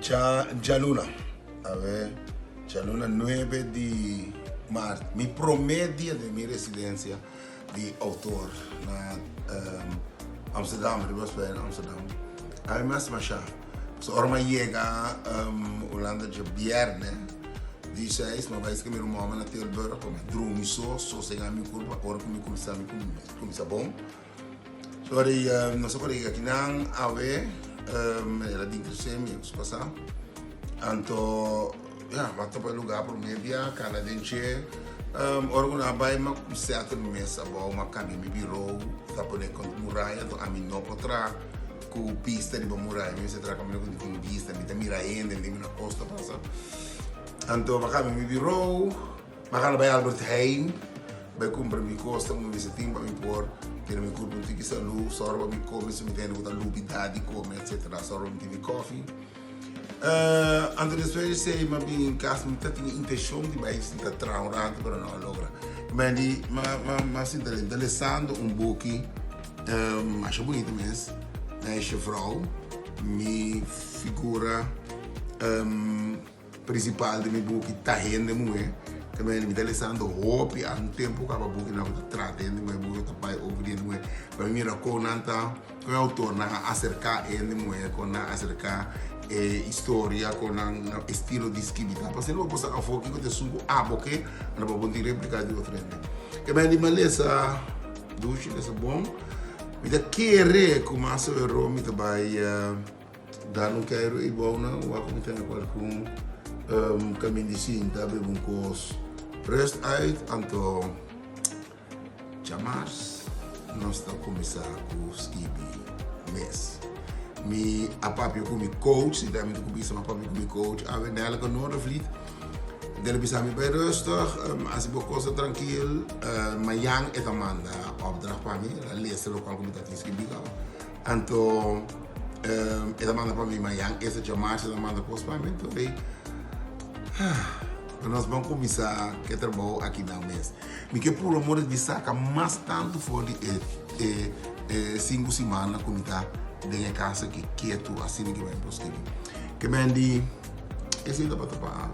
Chaluna. A ver, Chaluna 9 de março. Mi promedio de mi residencia de autor na Amsterdam, ik was bij in Amsterdam. Hij was maar ja. So orma llega Holanda de Bierne. Die zei, maar wij zijn met een man naar Tilburg, kom ik droom zo, zo zeggen mijn kurva, ora kom ik kom ik bom. So die no so que aqui nan ave ela de crescem eu passa. Anto ja, wat op een lugar pro media, canadense. Ora bij me certo mesa bom, maar kan mi bureau, tapone com muralha, to a mim não potrá com pista de muralha, me se traga com pista, me tá miraendo, me na costa passa. Anto we gaan met mijn bureau, we gaan bij Albert Heijn, bij comprar mijn kosten, mijn visiting, bij mijn poor, ter mijn koop een tikje salu, zorg bij mijn komen, ze meteen wat een lubidade komen, etc. Zorg bij mijn koffie. Anto depois sei, mas bem em casa, me tá tinha intenção de mais se tá traurando para não logra. Mas die, mas se interessando boekje, acho bonito mesmo, meisje vrouw, minha figura principal de meu book tá rende muito, que me interessando hope há tempo que a book não está tratando meu book tá pai over muito, para mim era com nanta com o autor na acercar ele muito, com na acercar história, com na estilo de escrita, para ser uma coisa a foco que te subo a boque, na para poder replicar de outro frente. Que me de maleza duche desse bom, me da querer começar a Rome também dar não quero ir bom não, ou como tem qualquer caminho de cinta, bebe coisa rest uit, anto jamais nós estamos começar com os mês. Mi apapi com mi coach, e daarmee começa a papi com mi coach, a ver nela que nodig vliet. Dele bisa mi bij rustig, als ik bekost tranquil, maar yang et amanda opdracht para mim, la lezer ook al komt dat is gebied. Anto et amanda para mim, maar yang is het jammer, et amanda post para mim, então nós vamos começar a trabalhar aqui na mês. Me que por amor de saca mais tanto for de 5 semanas como está dentro da casa que quieto assim que vai prosseguir. Que bem de esse ainda para tapar.